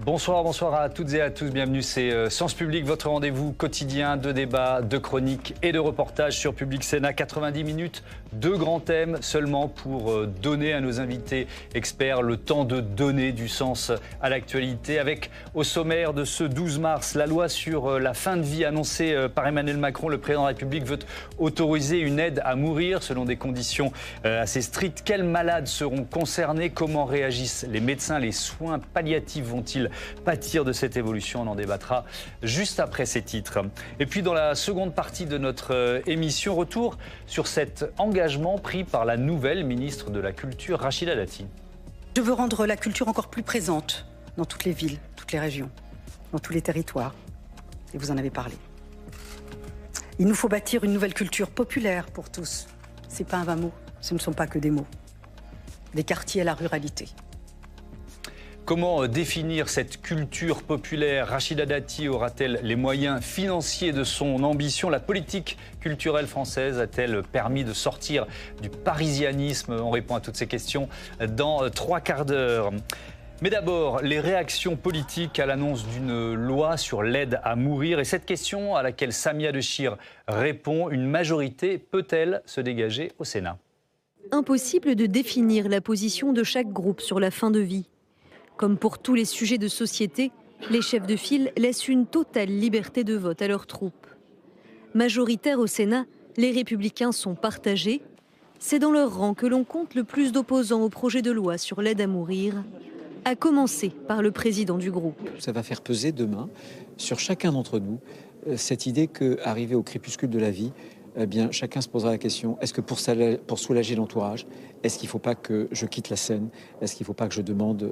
Bonsoir, bonsoir à toutes et à tous. Bienvenue, c'est Sens Public, votre rendez-vous quotidien de débats, de chroniques et de reportages sur Public Sénat. 90 minutes, 2 grands thèmes seulement pour donner à nos invités experts le temps de donner du sens à l'actualité. Avec au sommaire de ce 12 mars, la loi sur la fin de vie annoncée par Emmanuel Macron. Le président de la République veut autoriser une aide à mourir selon des conditions assez strictes. Quels malades seront concernés? Comment réagissent les médecins? Les soins palliatifs vont-ils pâtir de cette évolution? On en débattra juste après ces titres. Et puis dans la seconde partie de notre émission, retour sur cet engagement pris par la nouvelle ministre de la Culture, Rachida Dati. Je veux rendre la culture encore plus présente dans toutes les villes, toutes les régions, dans tous les territoires. Et vous en avez parlé. Il nous faut bâtir une nouvelle culture populaire pour tous. C'est pas un vain mot, ce ne sont pas que des mots. Des quartiers à la ruralité. Comment définir cette culture populaire? Rachida Dati aura-t-elle les moyens financiers de son ambition? La politique culturelle française a-t-elle permis de sortir du parisianisme? On répond à toutes ces questions dans 3 quarts d'heure. Mais d'abord, les réactions politiques à l'annonce d'une loi sur l'aide à mourir. Et cette question à laquelle Samia Dechir répond, une majorité peut-elle se dégager au Sénat? Impossible de définir la position de chaque groupe sur la fin de vie. Comme pour tous les sujets de société, les chefs de file laissent une totale liberté de vote à leurs troupes. Majoritaires au Sénat, les Républicains sont partagés. C'est dans leur rang que l'on compte le plus d'opposants au projet de loi sur l'aide à mourir, à commencer par le président du groupe. Ça va faire peser demain sur chacun d'entre nous cette idée qu'arrivé au crépuscule de la vie, eh bien, chacun se posera la question, est-ce que pour soulager l'entourage, est-ce qu'il ne faut pas que je quitte la scène? Est-ce qu'il ne faut pas que je demande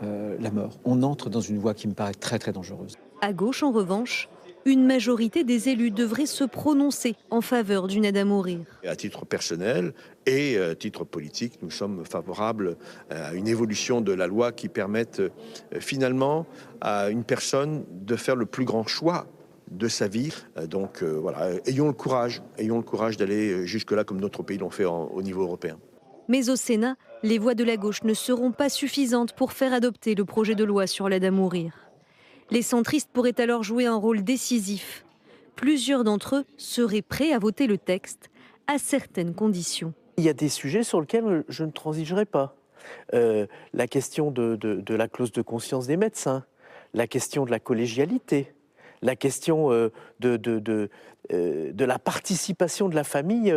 la mort? On entre dans une voie qui me paraît très très dangereuse. À gauche, en revanche, une majorité des élus devrait se prononcer en faveur d'une aide à mourir. À titre personnel et à titre politique, nous sommes favorables à une évolution de la loi qui permette finalement à une personne de faire le plus grand choix de sa vie. Donc voilà, ayons le courage d'aller jusque-là comme notre pays l'ont fait au niveau européen. Mais au Sénat, les voix de la gauche ne seront pas suffisantes pour faire adopter le projet de loi sur l'aide à mourir. Les centristes pourraient alors jouer un rôle décisif. Plusieurs d'entre eux seraient prêts à voter le texte à certaines conditions. Il y a des sujets sur lesquels je ne transigerai pas. La question de la clause de conscience des médecins, la question de la collégialité, la question de la participation de la famille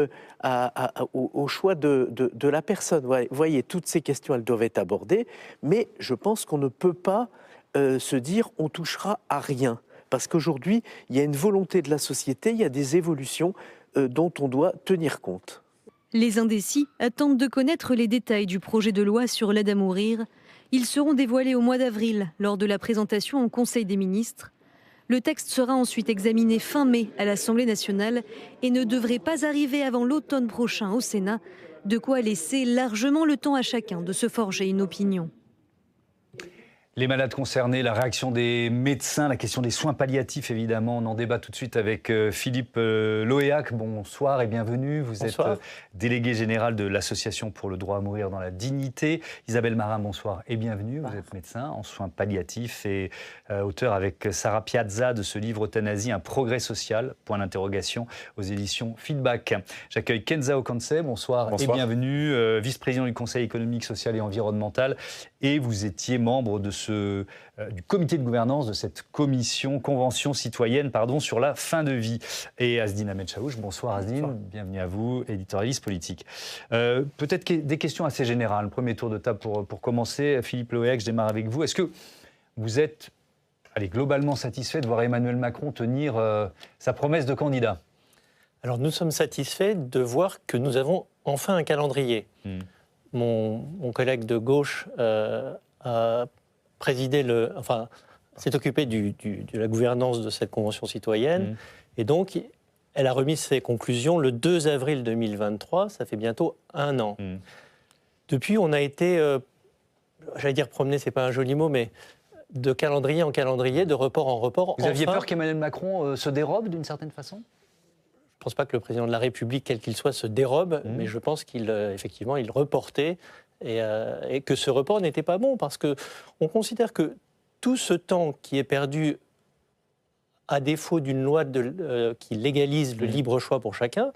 au choix de la personne. Vous voyez, toutes ces questions, elles doivent être abordées, mais je pense qu'on ne peut pas se dire on touchera à rien. Parce qu'aujourd'hui, il y a une volonté de la société, il y a des évolutions dont on doit tenir compte. Les indécis attendent de connaître les détails du projet de loi sur l'aide à mourir. Ils seront dévoilés au mois d'avril, lors de la présentation au Conseil des ministres. Le texte sera ensuite examiné fin mai à l'Assemblée nationale et ne devrait pas arriver avant l'automne prochain au Sénat, de quoi laisser largement le temps à chacun de se forger une opinion. Les malades concernés, la réaction des médecins, la question des soins palliatifs, évidemment. On en débat tout de suite avec Philippe Loéac. Bonsoir et bienvenue. Vous êtes délégué général de l'Association pour le droit à mourir dans la dignité. Isabelle Marin, bonsoir et bienvenue. Vous êtes médecin en soins palliatifs et auteur avec Sarah Piazza de ce livre Euthanasie, un progrès social, point d'interrogation, aux éditions Feedback. J'accueille Kenza Okansé, bonsoir et bienvenue, vice-président du Conseil économique, social et environnemental. Et vous étiez membre de du comité de gouvernance de cette convention citoyenne sur la fin de vie. Et Asdine Ahmed Chaouch, bonsoir Asdine, bienvenue à vous, éditorialiste politique. Peut-être des questions assez générales. Premier tour de table pour commencer. Philippe Loéac, je démarre avec vous. Est-ce que vous êtes globalement satisfait de voir Emmanuel Macron tenir sa promesse de candidat? Alors nous sommes satisfaits de voir que nous avons enfin un calendrier. Mon collègue de gauche a présidé s'est occupé de la gouvernance de cette convention citoyenne. Et donc, elle a remis ses conclusions le 2 avril 2023, ça fait bientôt 1 an. Depuis, on a été, j'allais dire promener, c'est pas un joli mot, mais de calendrier en calendrier, de report en report. Vous aviez peur qu'Emmanuel Macron se dérobe d'une certaine façon? Je ne pense pas que le président de la République, quel qu'il soit, se dérobe, mais je pense qu'effectivement, il reportait. Et que ce report n'était pas bon, parce qu'on considère que tout ce temps qui est perdu à défaut d'une loi qui légalise le libre choix pour chacun,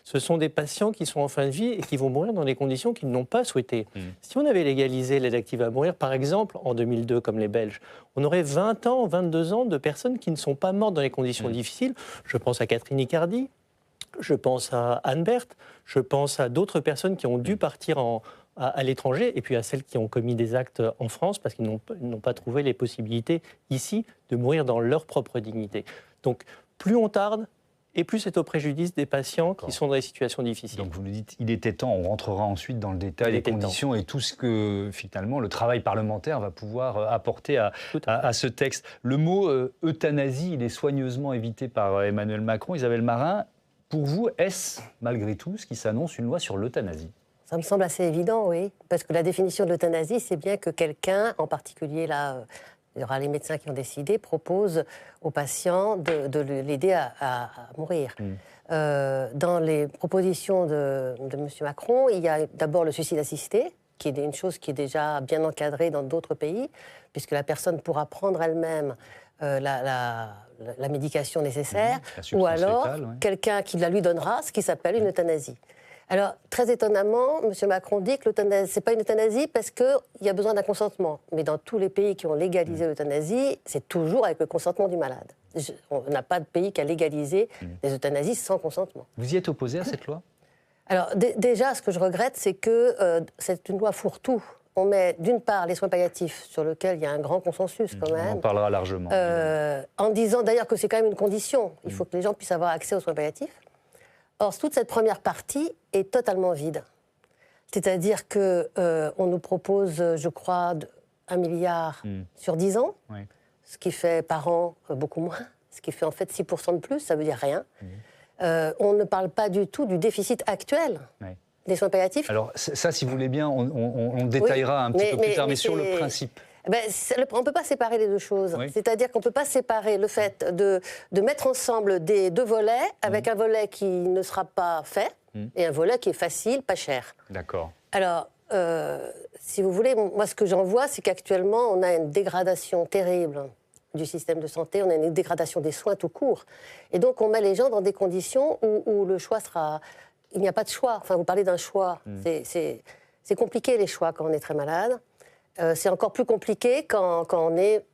ce sont des patients qui sont en fin de vie et qui vont mourir dans des conditions qu'ils n'ont pas souhaitées. Si on avait légalisé l'aide active à mourir, par exemple, en 2002, comme les Belges, on aurait 20 ans, 22 ans de personnes qui ne sont pas mortes dans des conditions difficiles. Je pense à Catherine Icardi, je pense à Anne Berthe, je pense à d'autres personnes qui ont dû partir à l'étranger, et puis à celles qui ont commis des actes en France parce qu'ils n'ont pas trouvé les possibilités ici de mourir dans leur propre dignité. Donc plus on tarde, et plus c'est au préjudice des patients qui sont dans des situations difficiles. Donc vous nous dites, il était temps, on rentrera ensuite dans le détail des conditions et tout ce que finalement le travail parlementaire va pouvoir apporter à ce texte. Le mot euthanasie, il est soigneusement évité par Emmanuel Macron. Isabelle Marin, pour vous, est-ce malgré tout ce qui s'annonce une loi sur l'euthanasie ? Ça me semble assez évident, oui. Parce que la définition de l'euthanasie, c'est bien que quelqu'un, en particulier là, il y aura les médecins qui ont décidé, propose aux patients de l'aider à mourir. Dans les propositions de M. Macron, il y a d'abord le suicide assisté, qui est une chose qui est déjà bien encadrée dans d'autres pays, puisque la personne pourra prendre elle-même la médication nécessaire, ou alors quelqu'un qui la lui donnera, ce qui s'appelle une euthanasie. Alors, très étonnamment, M. Macron dit que l'euthanasie, ce n'est pas une euthanasie parce qu'il y a besoin d'un consentement. Mais dans tous les pays qui ont légalisé l'euthanasie, c'est toujours avec le consentement du malade. On n'a pas de pays qui a légalisé les euthanasies sans consentement. Vous y êtes opposé à cette loi ? Alors, déjà, ce que je regrette, c'est que c'est une loi fourre-tout. On met d'une part les soins palliatifs, sur lesquels il y a un grand consensus quand même. On en parlera largement. En disant d'ailleurs que c'est quand même une condition. Il faut que les gens puissent avoir accès aux soins palliatifs. Or, toute cette première partie est totalement vide. C'est-à-dire qu'on nous propose, je crois, 1 milliard sur 10 ans, ce qui fait par an beaucoup moins, ce qui fait en fait 6% de plus, ça veut dire rien. On ne parle pas du tout du déficit actuel des soins palliatifs. Alors ça, si vous voulez bien, on détaillera un petit peu plus tard, mais sur le principe. On ne peut pas séparer les deux choses. C'est-à-dire qu'on ne peut pas séparer le fait de mettre ensemble des deux volets, avec un volet qui ne sera pas fait et un volet qui est facile, pas cher. D'accord. Alors, si vous voulez, moi ce que j'en vois, c'est qu'actuellement, on a une dégradation terrible du système de santé, on a une dégradation des soins tout court. Et donc, on met les gens dans des conditions où le choix sera... Il n'y a pas de choix. Enfin, vous parlez d'un choix. C'est compliqué, les choix, quand on est très malade. C'est encore plus compliqué quand on est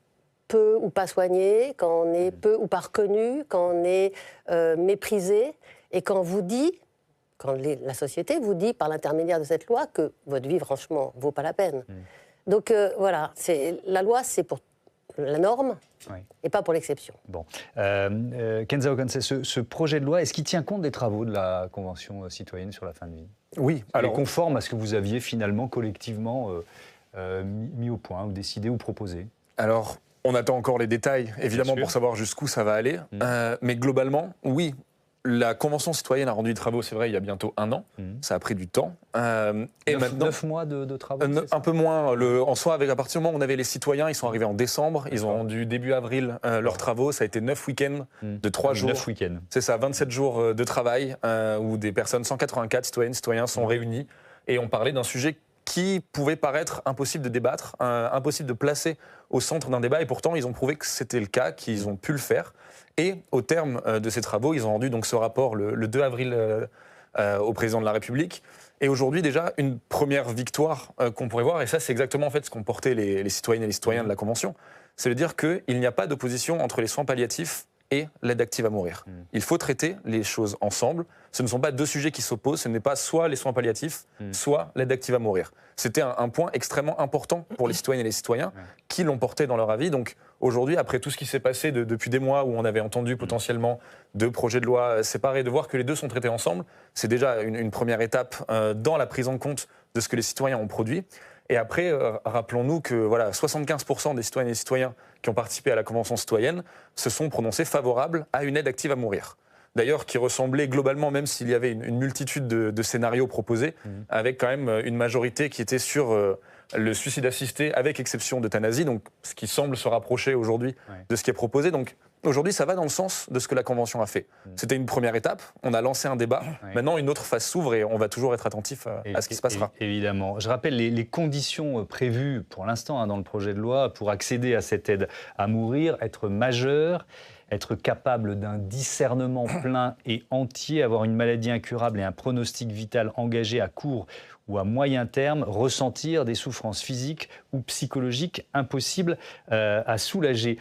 peu ou pas soigné, quand on est peu ou pas reconnu, quand on est méprisé, et quand la société vous dit, par l'intermédiaire de cette loi, que votre vie, franchement, ne vaut pas la peine. Donc voilà, la loi, c'est pour la norme et pas pour l'exception. Bon. Kenza Okonse, ce projet de loi, est-ce qu'il tient compte des travaux de la Convention citoyenne sur la fin de vie ? Oui. Alors, conforme à ce que vous aviez finalement collectivement mis au point, ou décidé ou proposé? Alors, on attend encore les détails, évidemment, pour savoir jusqu'où ça va aller. Mais globalement, oui, la Convention citoyenne a rendu des travaux, c'est vrai, il y a bientôt 1 an. Ça a pris du temps. Et maintenant, 9 mois de travaux un peu moins. En soi, à partir du moment où on avait les citoyens, ils sont arrivés en décembre. Ils ont rendu début avril leurs travaux. Ça a été 9 week-ends de 3 jours. 9 week-ends. C'est ça, 27 jours de travail où des personnes, 184 citoyennes, citoyens sont réunis. Et on parlait d'un sujet qui pouvait paraître impossible de débattre, impossible de placer au centre d'un débat. Et pourtant, ils ont prouvé que c'était le cas, qu'ils ont pu le faire. Et au terme de ces travaux, ils ont rendu donc ce rapport le 2 avril au président de la République. Et aujourd'hui, déjà, une première victoire qu'on pourrait voir, et ça, c'est exactement en fait ce qu'ont porté les citoyennes et les citoyens de la Convention, c'est de dire qu'il n'y a pas d'opposition entre les soins palliatifs et l'aide active à mourir. Il faut traiter les choses ensemble. Ce ne sont pas deux sujets qui s'opposent. Ce n'est pas soit les soins palliatifs, soit l'aide active à mourir. C'était un point extrêmement important pour les citoyennes et les citoyens qui l'ont porté dans leur avis. Donc aujourd'hui, après tout ce qui s'est passé depuis des mois où on avait entendu potentiellement 2 projets de loi séparés, de voir que les deux sont traités ensemble, c'est déjà une première étape dans la prise en compte de ce que les citoyens ont produit. Et après, rappelons-nous que 75% des citoyennes et des citoyens qui ont participé à la Convention citoyenne se sont prononcés favorables à une aide active à mourir. D'ailleurs, qui ressemblait globalement, même s'il y avait une multitude de scénarios proposés, avec quand même une majorité qui était sur le suicide assisté, avec exception d'euthanasie, donc ce qui semble se rapprocher aujourd'hui de ce qui est proposé. Donc Aujourd'hui, ça va dans le sens de ce que la Convention a fait. C'était une première étape, on a lancé un débat. Maintenant, une autre phase s'ouvre et on va toujours être attentif à ce qui se passera. Évidemment. Je rappelle les conditions prévues pour l'instant dans le projet de loi pour accéder à cette aide à mourir: être majeur, être capable d'un discernement plein et entier, avoir une maladie incurable et un pronostic vital engagé à court ou à moyen terme, ressentir des souffrances physiques ou psychologiques impossibles à soulager.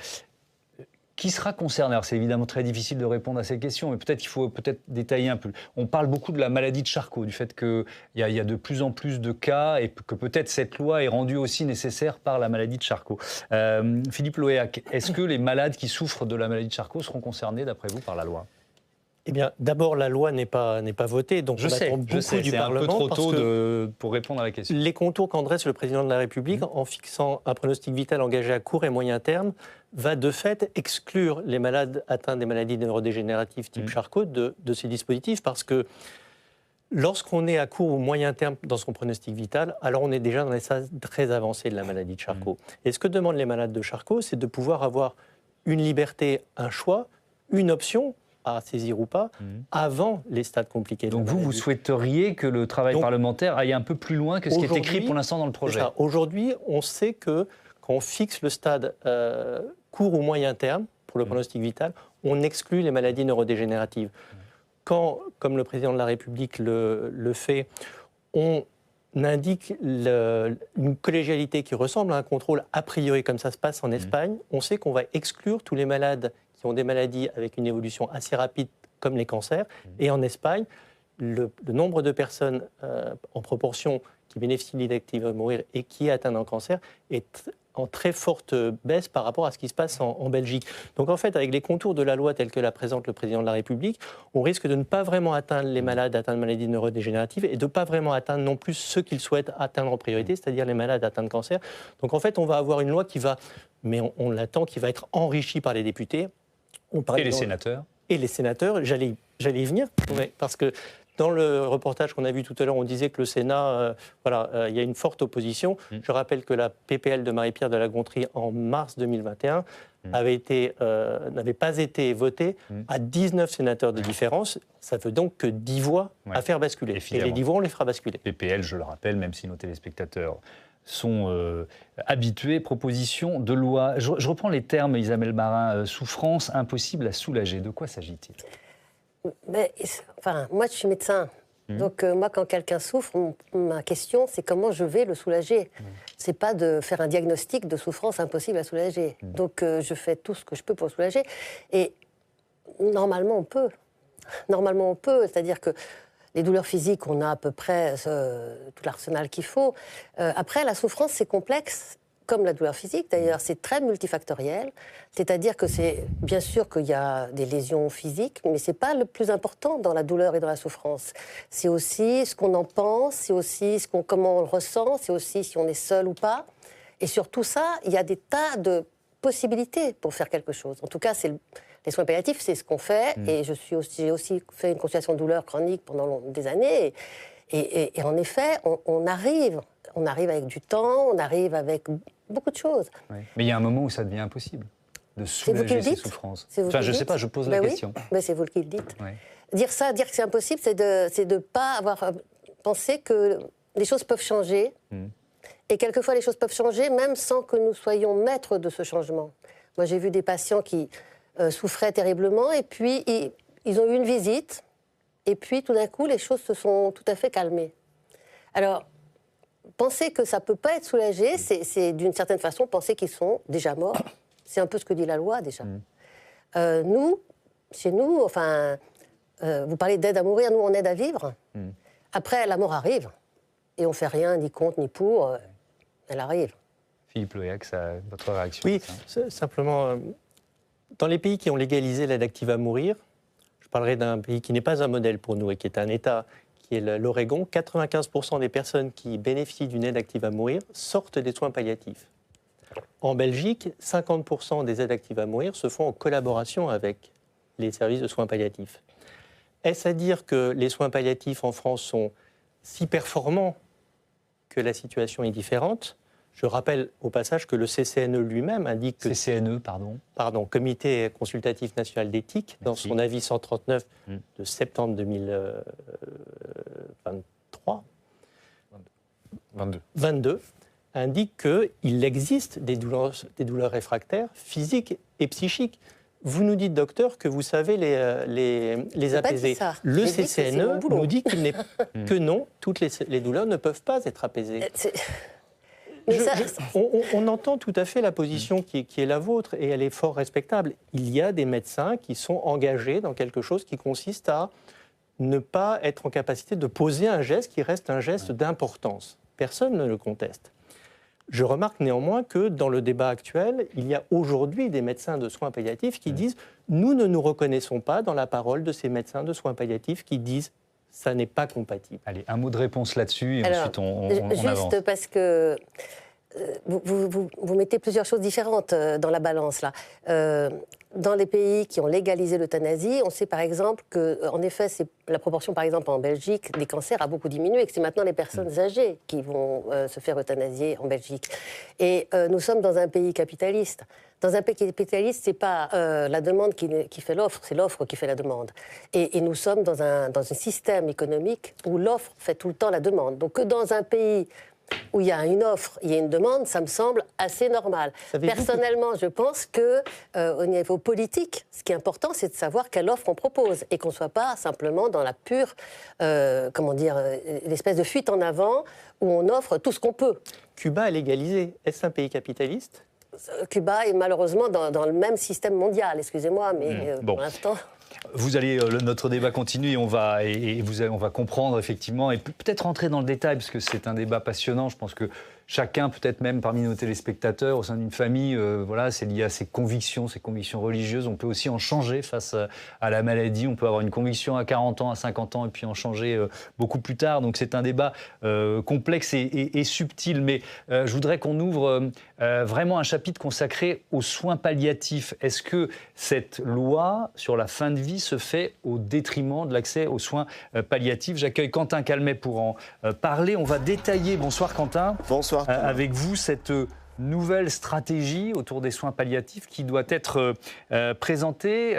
Qui sera concerné? Alors, c'est évidemment très difficile de répondre à ces questions, mais peut-être qu'il faut détailler un peu. On parle beaucoup de la maladie de Charcot, du fait qu'il y a de plus en plus de cas et que peut-être cette loi est rendue aussi nécessaire par la maladie de Charcot. Philippe Lohéac, est-ce que les malades qui souffrent de la maladie de Charcot seront concernés, d'après vous, par la loi? Eh bien, d'abord, la loi n'est pas votée, donc on attend beaucoup du Parlement. C'est un peu trop tôt pour répondre à la question. Les contours qu'en dresse le président de la République, en fixant un pronostic vital engagé à court et moyen terme, va de fait exclure les malades atteints des maladies neurodégénératives type Charcot de ces dispositifs, parce que lorsqu'on est à court ou moyen terme dans son pronostic vital, alors on est déjà dans les stades très avancés de la maladie de Charcot. Et ce que demandent les malades de Charcot, c'est de pouvoir avoir une liberté, un choix, une option à saisir ou pas, avant les stades compliqués. Donc vous souhaiteriez que le travail parlementaire aille un peu plus loin que ce qui est écrit pour l'instant dans le projet? Aujourd'hui, on sait que quand on fixe le stade court ou moyen terme pour le pronostic vital, on exclut les maladies neurodégénératives. Quand, comme le président de la République le fait, on indique une collégialité qui ressemble à un contrôle a priori, comme ça se passe en Espagne, on sait qu'on va exclure tous les malades qui ont des maladies avec une évolution assez rapide, comme les cancers. Et en Espagne, le nombre de personnes en proportion qui bénéficient de l'aide active à mourir et qui est atteint d'un cancer est en très forte baisse par rapport à ce qui se passe en Belgique. Donc en fait, avec les contours de la loi tels que la présente le président de la République, on risque de ne pas vraiment atteindre les malades atteints de maladies neurodégénératives et de ne pas vraiment atteindre non plus ceux qu'ils souhaitent atteindre en priorité, c'est-à-dire les malades atteints de cancer. Donc en fait, on va avoir une loi qui va, mais on l'attend, qui va être enrichie par les députés. Et les sénateurs. Et les sénateurs, j'allais y venir, parce que dans le reportage qu'on a vu tout à l'heure, on disait que le Sénat, il y a une forte opposition. Je rappelle que la PPL de Marie-Pierre de La Gontrie, en mars 2021, n'avait pas été votée à 19 sénateurs de différence. Ça veut donc que 10 voix à faire basculer. Et les 10 voix, on les fera basculer. PPL, je le rappelle, même si nos téléspectateurs sont habitués, proposition de loi. Je reprends les termes, Isabelle Marin, souffrance impossible à soulager. De quoi s'agit-il? Moi, je suis médecin. Donc, moi, quand quelqu'un souffre, ma question, c'est comment je vais le soulager. C'est pas de faire un diagnostic de souffrance impossible à soulager. Donc, je fais tout ce que je peux pour le soulager. Et normalement, on peut. Normalement, on peut. C'est-à-dire que les douleurs physiques, on a à peu près tout l'arsenal qu'il faut. Après, la souffrance, c'est complexe, comme la douleur physique. D'ailleurs, c'est très multifactoriel. C'est-à-dire que c'est bien sûr qu'il y a des lésions physiques, mais c'est pas le plus important dans la douleur et dans la souffrance. C'est aussi ce qu'on en pense, c'est aussi comment on le ressent, c'est aussi si on est seul ou pas. Et sur tout ça, il y a des tas de possibilités pour faire quelque chose. En tout cas, les soins palliatifs, c'est ce qu'on fait. Et j'ai aussi fait une consultation de douleur chronique pendant des années. Et en effet, on arrive avec du temps, on arrive avec beaucoup de choses. Oui. Mais il y a un moment où ça devient impossible de soulager ces souffrances. Je ne sais pas, je pose la question. Mais c'est vous qui le dites. Oui. Dire que c'est impossible, c'est de ne pas avoir pensé que les choses peuvent changer. Et quelquefois, les choses peuvent changer même sans que nous soyons maîtres de ce changement. Moi, j'ai vu des patients qui souffraient terriblement et puis ils ont eu une visite et puis tout d'un coup, les choses se sont tout à fait calmées. Alors, penser que ça ne peut pas être soulagé, c'est d'une certaine façon penser qu'ils sont déjà morts. C'est un peu ce que dit la loi déjà. Chez nous, vous parlez d'aide à mourir, nous on aide à vivre. Après, la mort arrive et on ne fait rien, ni contre, ni pour. Elle arrive. Philippe Lohéac, votre réaction? Oui, simplement, dans les pays qui ont légalisé l'aide active à mourir, je parlerai d'un pays qui n'est pas un modèle pour nous et qui est un État, qui est l'Oregon. 95% des personnes qui bénéficient d'une aide active à mourir sortent des soins palliatifs. En Belgique, 50% des aides actives à mourir se font en collaboration avec les services de soins palliatifs. Est-ce à dire que les soins palliatifs en France sont si performants que la situation est différente? Je rappelle au passage que le CCNE lui-même indique que... CCNE, pardon. Pardon, Comité consultatif national d'éthique, dans son avis 139 de septembre 2023, 22, indique qu'il existe des douleurs réfractaires physiques et psychiques. Vous nous dites, docteur, que vous savez les apaiser. Le CCNE nous dit qu'il n'est que non, toutes les douleurs ne peuvent pas être apaisées. On entend tout à fait la position qui est la vôtre et elle est fort respectable. Il y a des médecins qui sont engagés dans quelque chose qui consiste à ne pas être en capacité de poser un geste qui reste un geste d'importance. Personne ne le conteste. Je remarque néanmoins que dans le débat actuel, il y a aujourd'hui des médecins de soins palliatifs qui disent « nous ne nous reconnaissons pas dans la parole de ces médecins de soins palliatifs qui disent « ça n'est pas compatible ». Allez, un mot de réponse là-dessus et ensuite on juste avance. Juste parce que vous mettez plusieurs choses différentes dans la balance là. Dans les pays qui ont légalisé l'euthanasie, on sait par exemple que, en effet, la proportion, par exemple, en Belgique, des cancers a beaucoup diminué et que c'est maintenant les personnes âgées qui vont se faire euthanasier en Belgique. Et nous sommes dans un pays capitaliste. Dans un pays capitaliste, c'est pas la demande qui fait l'offre, c'est l'offre qui fait la demande. Et nous sommes dans un système économique où l'offre fait tout le temps la demande. Donc que dans un pays où il y a une offre, il y a une demande, ça me semble assez normal. Personnellement, je pense qu'au niveau politique, ce qui est important, c'est de savoir quelle offre on propose et qu'on ne soit pas simplement dans la pure, l'espèce de fuite en avant où on offre tout ce qu'on peut. Cuba a légalisé. Est-ce un pays capitaliste ? Cuba est malheureusement dans le même système mondial, excusez-moi, mais pour l'instant... Vous allez, notre débat continue et on va comprendre effectivement et peut-être rentrer dans le détail parce que c'est un débat passionnant. Je pense que chacun, peut-être même parmi nos téléspectateurs, au sein d'une famille, c'est lié à ses convictions religieuses. On peut aussi en changer face à la maladie. On peut avoir une conviction à 40 ans, à 50 ans et puis en changer beaucoup plus tard. Donc c'est un débat complexe et subtil. Mais je voudrais qu'on ouvre vraiment un chapitre consacré aux soins palliatifs. Est-ce que cette loi sur la fin de vie se fait au détriment de l'accès aux soins palliatifs? J'accueille Quentin Calmet pour en parler. On va détailler. Bonsoir Quentin. Bonsoir. Avec vous, cette nouvelle stratégie autour des soins palliatifs qui doit être présentée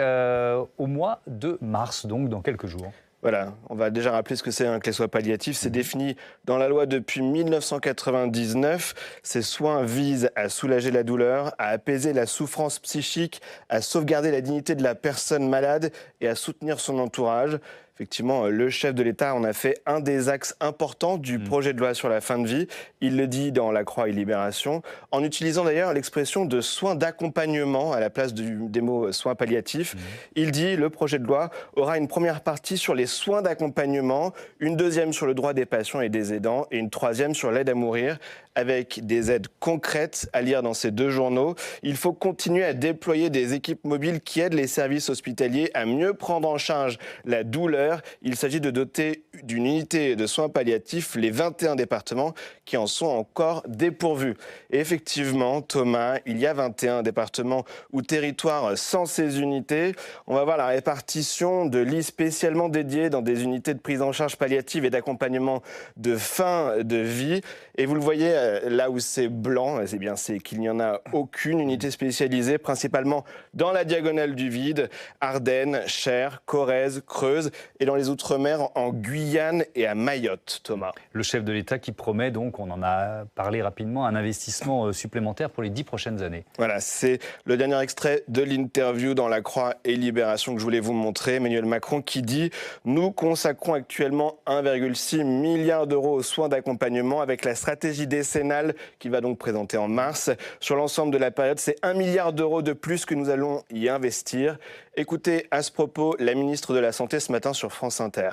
au mois de mars, donc dans quelques jours. Voilà, on va déjà rappeler ce que c'est que les soins palliatifs. C'est défini dans la loi depuis 1999. Ces soins visent à soulager la douleur, à apaiser la souffrance psychique, à sauvegarder la dignité de la personne malade et à soutenir son entourage. Effectivement, le chef de l'État en a fait un des axes importants du projet de loi sur la fin de vie. Il le dit dans La Croix et Libération, en utilisant d'ailleurs l'expression de soins d'accompagnement à la place des mots soins palliatifs. Il dit, le projet de loi aura une première partie sur les soins d'accompagnement, une deuxième sur le droit des patients et des aidants et une troisième sur l'aide à mourir, avec des aides concrètes à lire dans ces deux journaux. Il faut continuer à déployer des équipes mobiles qui aident les services hospitaliers à mieux prendre en charge la douleur. Il s'agit de doter d'une unité de soins palliatifs les 21 départements qui en sont encore dépourvus. Et effectivement, Thomas, il y a 21 départements ou territoires sans ces unités. On va voir la répartition de lits spécialement dédiés dans des unités de prise en charge palliative et d'accompagnement de fin de vie. Et vous le voyez, là où c'est blanc, c'est qu'il n'y en a aucune unité spécialisée, principalement dans la diagonale du vide, Ardennes, Cher, Corrèze, Creuse et dans les Outre-mer en Guyane et à Mayotte, Thomas. Le chef de l'État qui promet donc, on en a parlé rapidement, un investissement supplémentaire pour les 10 prochaines années. Voilà, c'est le dernier extrait de l'interview dans La Croix et Libération que je voulais vous montrer. Emmanuel Macron qui dit « Nous consacrons actuellement 1,6 milliard d'euros aux soins d'accompagnement avec la stratégie décennale qu'il va donc présenter en mars. Sur l'ensemble de la période, c'est 1 milliard d'euros de plus que nous allons y investir. » Écoutez à ce propos la ministre de la Santé ce matin sur France Inter.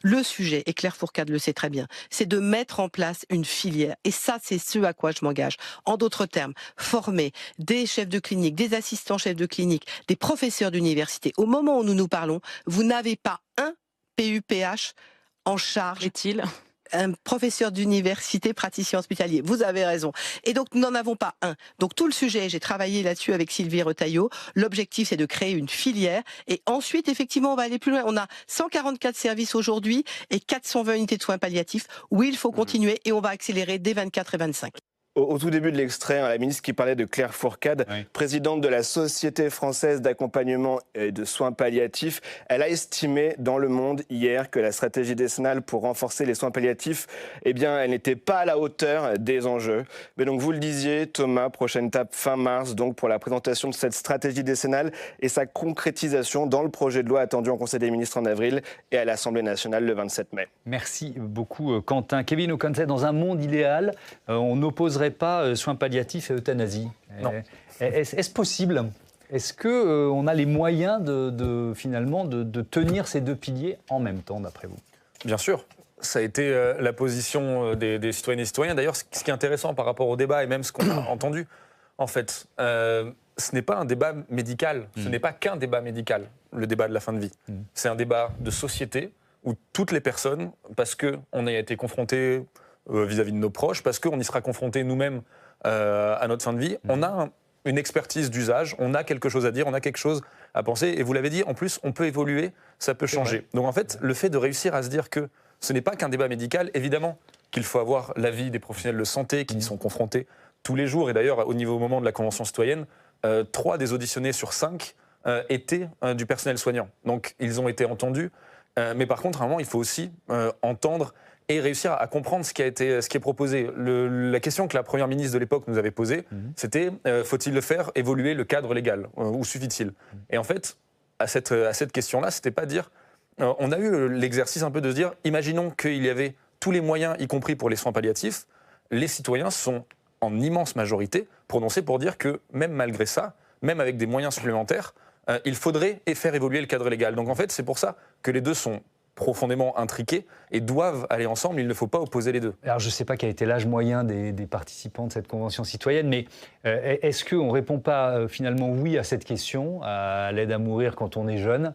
Le sujet, et Claire Fourcade le sait très bien, c'est de mettre en place une filière. Et ça, c'est ce à quoi je m'engage. En d'autres termes, former des chefs de clinique, des assistants chefs de clinique, des professeurs d'université. Au moment où nous nous parlons, vous n'avez pas un PUPH en charge. Est-il un professeur d'université, praticien hospitalier. Vous avez raison. Et donc, nous n'en avons pas un. Donc, tout le sujet, j'ai travaillé là-dessus avec Sylvie Retailleau. L'objectif, c'est de créer une filière. Et ensuite, effectivement, on va aller plus loin. On a 144 services aujourd'hui et 420 unités de soins palliatifs où il faut continuer et on va accélérer dès 24 et 25. au tout début de l'extrait, la ministre qui parlait de Claire Fourcade, présidente de la Société française d'accompagnement et de soins palliatifs, elle a estimé dans Le Monde hier que la stratégie décennale pour renforcer les soins palliatifs, eh bien, elle n'était pas à la hauteur des enjeux. Mais donc, vous le disiez, Thomas, prochaine étape fin mars, donc pour la présentation de cette stratégie décennale et sa concrétisation dans le projet de loi attendu en Conseil des ministres en avril et à l'Assemblée nationale le 27 mai. Merci beaucoup, Quentin. Kevin Okontse, dans un monde idéal, on n'opposerait pas soins palliatifs et euthanasie. Non. Est-ce possible ? Est-ce qu'on a les moyens finalement de tenir ces deux piliers en même temps, d'après vous ? Bien sûr. Ça a été la position des citoyennes et citoyens. D'ailleurs, ce qui est intéressant par rapport au débat et même ce qu'on a entendu, en fait, ce n'est pas un débat médical. Ce n'est pas qu'un débat médical, le débat de la fin de vie. C'est un débat de société où toutes les personnes, parce qu'on a été confrontés vis-à-vis de nos proches, parce qu'on y sera confrontés nous-mêmes à notre fin de vie, on a une expertise d'usage, on a quelque chose à dire, on a quelque chose à penser. Et vous l'avez dit, en plus, on peut évoluer, ça peut changer. Donc en fait, le fait de réussir à se dire que ce n'est pas qu'un débat médical, évidemment qu'il faut avoir l'avis des professionnels de santé qui y sont confrontés tous les jours. Et d'ailleurs, au moment de la Convention citoyenne, 3 des auditionnés sur 5 étaient du personnel soignant. Donc ils ont été entendus. Mais par contre, à un moment, il faut aussi entendre et réussir à comprendre ce qui est proposé. La question que la première ministre de l'époque nous avait posée, c'était faut-il le faire évoluer le cadre légal ou suffit-il ? Et en fait, à cette question-là, c'était pas dire. On a eu l'exercice un peu de se dire, imaginons qu'il y avait tous les moyens, y compris pour les soins palliatifs, les citoyens sont en immense majorité prononcés pour dire que même malgré ça, même avec des moyens supplémentaires, il faudrait faire évoluer le cadre légal. Donc en fait, c'est pour ça que les deux sont profondément intriqués et doivent aller ensemble. Il ne faut pas opposer les deux. Alors je ne sais pas quel était l'âge moyen des participants de cette convention citoyenne, mais est-ce qu'on ne répond pas finalement oui à cette question, à l'aide à mourir quand on est jeune,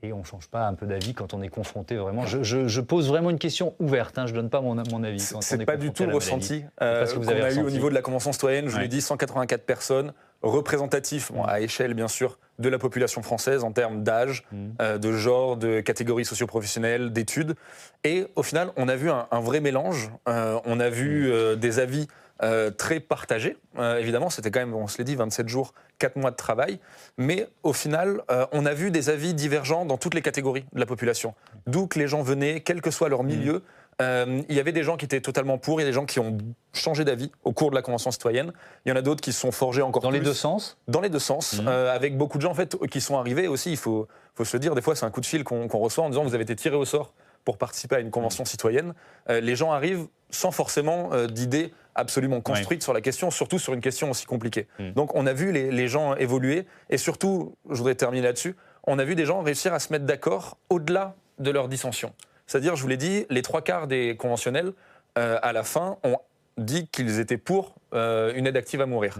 et on ne change pas un peu d'avis quand on est confronté vraiment. Je pose vraiment une question ouverte, je ne donne pas mon avis. Ce n'est pas du tout le ressenti qu'on a eu au niveau de la Convention citoyenne. Je vous l'ai dit, 184 personnes, représentatifs à échelle bien sûr de la population française en termes d'âge, de genre, de catégories socio-professionnelles, d'études. Et au final, on a vu un vrai mélange. On a vu des avis très partagés. Évidemment, c'était quand même, on se l'est dit, 27 jours, 4 mois de travail. Mais au final, on a vu des avis divergents dans toutes les catégories de la population. D'où que les gens venaient, quel que soit leur milieu. Il y avait des gens qui étaient totalement pour, il y a des gens qui ont changé d'avis au cours de la Convention citoyenne. Il y en a d'autres qui se sont forgés encore plus. Dans les deux sens ? Dans les deux sens, avec beaucoup de gens en fait, qui sont arrivés aussi, il faut se le dire, des fois c'est un coup de fil qu'on reçoit en disant vous avez été tiré au sort pour participer à une convention citoyenne. Les gens arrivent sans forcément d'idées absolument construites sur la question, surtout sur une question aussi compliquée. Donc on a vu les gens évoluer et surtout, je voudrais terminer là-dessus, on a vu des gens réussir à se mettre d'accord au-delà de leurs dissensions. C'est-à-dire, je vous l'ai dit, les 3/4 des conventionnels, à la fin, ont dit qu'ils étaient pour une aide active à mourir.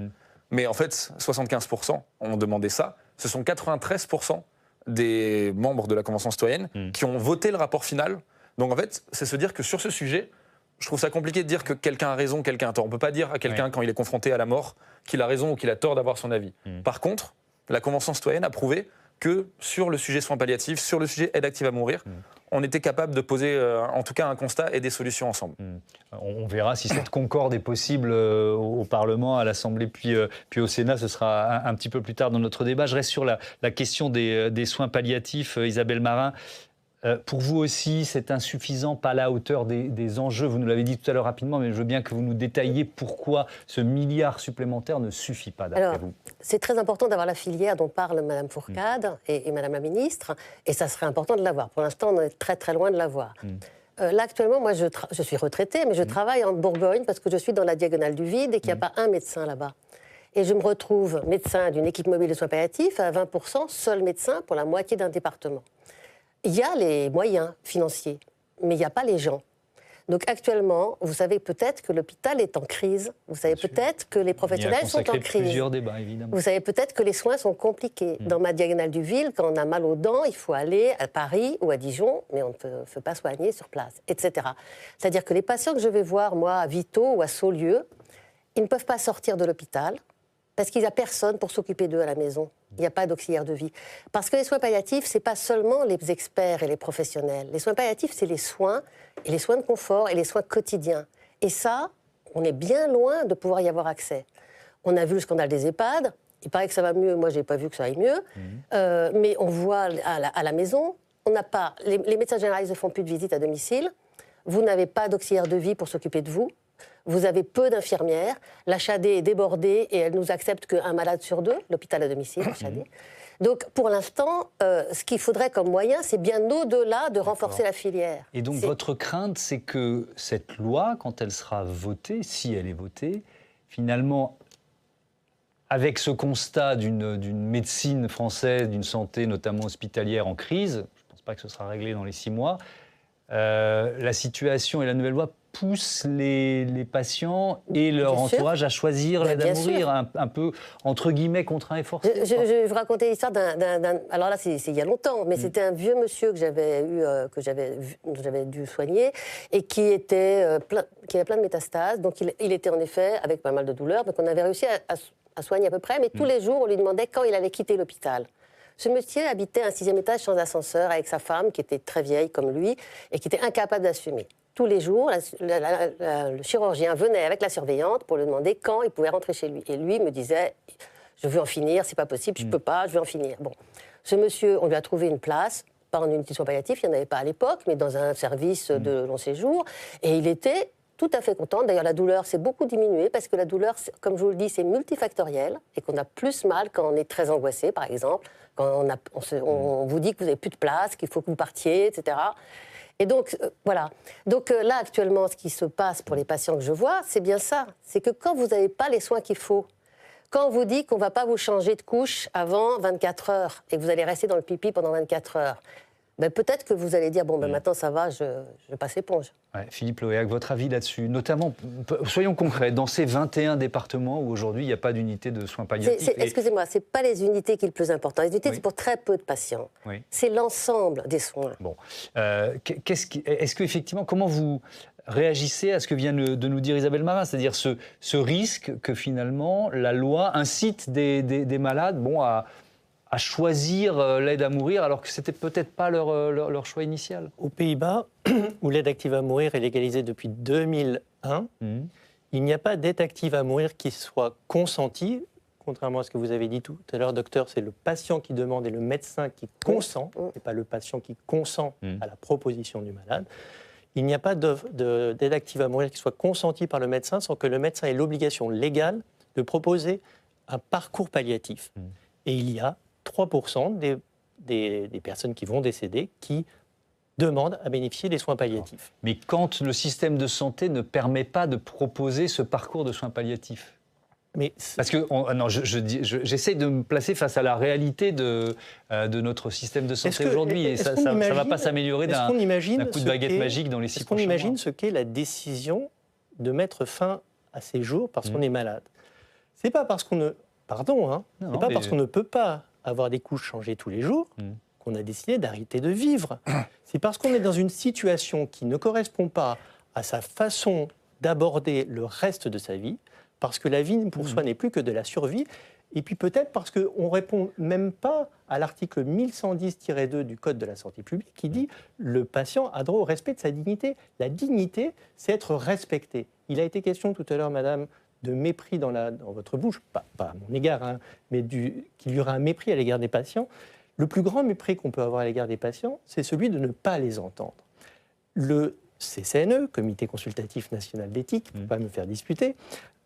Mais en fait, 75% ont demandé ça. Ce sont 93% des membres de la Convention citoyenne qui ont voté le rapport final. Donc en fait, c'est se dire que sur ce sujet, je trouve ça compliqué de dire que quelqu'un a raison, quelqu'un a tort. On ne peut pas dire à quelqu'un, quand il est confronté à la mort, qu'il a raison ou qu'il a tort d'avoir son avis. Par contre, la Convention citoyenne a prouvé que sur le sujet soins palliatifs, sur le sujet aide active à mourir, on était capable de poser en tout cas un constat et des solutions ensemble. On verra si cette concorde est possible au Parlement, à l'Assemblée, puis au Sénat. Ce sera un petit peu plus tard dans notre débat. Je reste sur la question des soins palliatifs. Isabelle Marin, pour vous aussi, c'est insuffisant, pas à la hauteur des enjeux. Vous nous l'avez dit tout à l'heure rapidement, mais je veux bien que vous nous détailliez pourquoi ce milliard supplémentaire ne suffit pas, d'après vous. C'est très important d'avoir la filière dont parle Mme Fourcade et Mme la ministre, et ça serait important de l'avoir. Pour l'instant, on est très très loin de l'avoir. Là, actuellement, moi, je suis retraitée, mais je travaille en Bourgogne parce que je suis dans la diagonale du vide et qu'il n'y a pas un médecin là-bas. Et je me retrouve médecin d'une équipe mobile de soins palliatifs à 20%, seul médecin pour la moitié d'un département. Il y a les moyens financiers, mais il n'y a pas les gens. Donc actuellement, vous savez peut-être que l'hôpital est en crise, vous savez peut-être que les professionnels sont en crise. Plusieurs débats, évidemment. Vous savez peut-être que les soins sont compliqués. Dans ma diagonale du Ville, quand on a mal aux dents, il faut aller à Paris ou à Dijon, mais on ne peut pas soigner sur place, etc. C'est-à-dire que les patients que je vais voir, moi, à Vito ou à Saulieu, ils ne peuvent pas sortir de l'hôpital parce qu'il n'y a personne pour s'occuper d'eux à la maison. Il n'y a pas d'auxiliaire de vie. Parce que les soins palliatifs, ce n'est pas seulement les experts et les professionnels. Les soins palliatifs, c'est les soins, et les soins de confort et les soins quotidiens. Et ça, on est bien loin de pouvoir y avoir accès. On a vu le scandale des EHPAD. Il paraît que ça va mieux. Moi, je n'ai pas vu que ça aille mieux. Mais on voit à la maison, on n'a pas... Les médecins généralistes ne font plus de visites à domicile. Vous n'avez pas d'auxiliaire de vie pour s'occuper de vous. Vous avez peu d'infirmières. L'HAD est débordée et elle nous accepte qu'un malade sur 2, l'hôpital à domicile, l'HAD. Donc, pour l'instant, ce qu'il faudrait comme moyen, c'est bien au-delà de renforcer la filière. Et donc, votre crainte, c'est que cette loi, quand elle sera votée, si elle est votée, finalement, avec ce constat d'une médecine française, d'une santé notamment hospitalière en crise, je ne pense pas que ce sera réglé dans les 6 mois, la situation et la nouvelle loi poussent les patients et leur entourage à choisir l'aide à mourir, un peu, entre guillemets, contraint et forcé. Je vais vous raconter l'histoire d'un... Alors là, c'est il y a longtemps, mais c'était un vieux monsieur que j'avais dû soigner et qui avait plein de métastases. Donc il était en effet avec pas mal de douleurs. Donc on avait réussi à soigner à peu près, mais tous les jours, on lui demandait quand il avait quitté l'hôpital. Ce monsieur habitait un 6e étage sans ascenseur avec sa femme, qui était très vieille comme lui, et qui était incapable d'assumer. Tous les jours, le chirurgien venait avec la surveillante pour lui demander quand il pouvait rentrer chez lui. Et lui me disait, je veux en finir, c'est pas possible, je peux pas, je veux en finir. Bon, ce monsieur, on lui a trouvé une place, pas en unité de soins palliatifs, il n'y en avait pas à l'époque, mais dans un service de long séjour, et il était tout à fait content. D'ailleurs, la douleur s'est beaucoup diminuée parce que la douleur, comme je vous le dis, c'est multifactoriel et qu'on a plus mal quand on est très angoissé, par exemple, quand on vous dit que vous n'avez plus de place, qu'il faut que vous partiez, etc. Et donc, voilà. Donc là, actuellement, ce qui se passe pour les patients que je vois, c'est bien ça. C'est que quand vous n'avez pas les soins qu'il faut, quand on vous dit qu'on ne va pas vous changer de couche avant 24 heures et que vous allez rester dans le pipi pendant 24 heures, ben peut-être que vous allez dire, bon, ben maintenant ça va, je passe l'éponge. Ouais, Philippe Lohéac, votre avis là-dessus, notamment, soyons concrets, dans ces 21 départements où aujourd'hui il n'y a pas d'unité de soins palliatifs. Excusez-moi, ce n'est pas les unités qui est le plus important. Les unités, c'est pour très peu de patients. Oui. C'est l'ensemble des soins. Bon. Est-ce qu'effectivement, comment vous réagissez à ce que vient de nous dire Isabelle Marin, c'est-à-dire ce risque que finalement la loi incite des malades à choisir l'aide à mourir, alors que ce n'était peut-être pas leur choix initial? Aux Pays-Bas, où l'aide active à mourir est légalisée depuis 2001, il n'y a pas d'aide active à mourir qui soit consentie. Contrairement à ce que vous avez dit tout à l'heure, docteur, c'est le patient qui demande et le médecin qui consent, et pas le patient qui consent à la proposition du malade. Il n'y a pas d'aide active à mourir qui soit consentie par le médecin sans que le médecin ait l'obligation légale de proposer un parcours palliatif. Et il y a 3% des personnes qui vont décéder qui demandent à bénéficier des soins palliatifs. Mais quand le système de santé ne permet pas de proposer ce parcours de soins palliatifs? Parce que j'essaie de me placer face à la réalité de notre système de santé aujourd'hui, et ça ne va pas s'améliorer d'un coup de baguette magique dans les 6 prochains mois. Est-ce qu'on imagine ce qu'est la décision de mettre fin à ces jours parce qu'on est malade? C'est pas parce qu'on ne... Pardon, hein, c'est pas parce qu'on ne peut pas avoir des couches changées tous les jours qu'on a décidé d'arrêter de vivre. C'est parce qu'on est dans une situation qui ne correspond pas à sa façon d'aborder le reste de sa vie, parce que la vie pour soi n'est plus que de la survie, et puis peut-être parce qu'on ne répond même pas à l'article 1110-2 du Code de la santé publique qui dit « le patient a droit au respect de sa dignité ». La dignité, c'est être respecté. Il a été question tout à l'heure, madame, de mépris dans votre bouche, pas à mon égard, hein, mais qu'il y aura un mépris à l'égard des patients. Le plus grand mépris qu'on peut avoir à l'égard des patients, c'est celui de ne pas les entendre. Le CCNE, Comité consultatif national d'éthique, pour ne pas me faire disputer,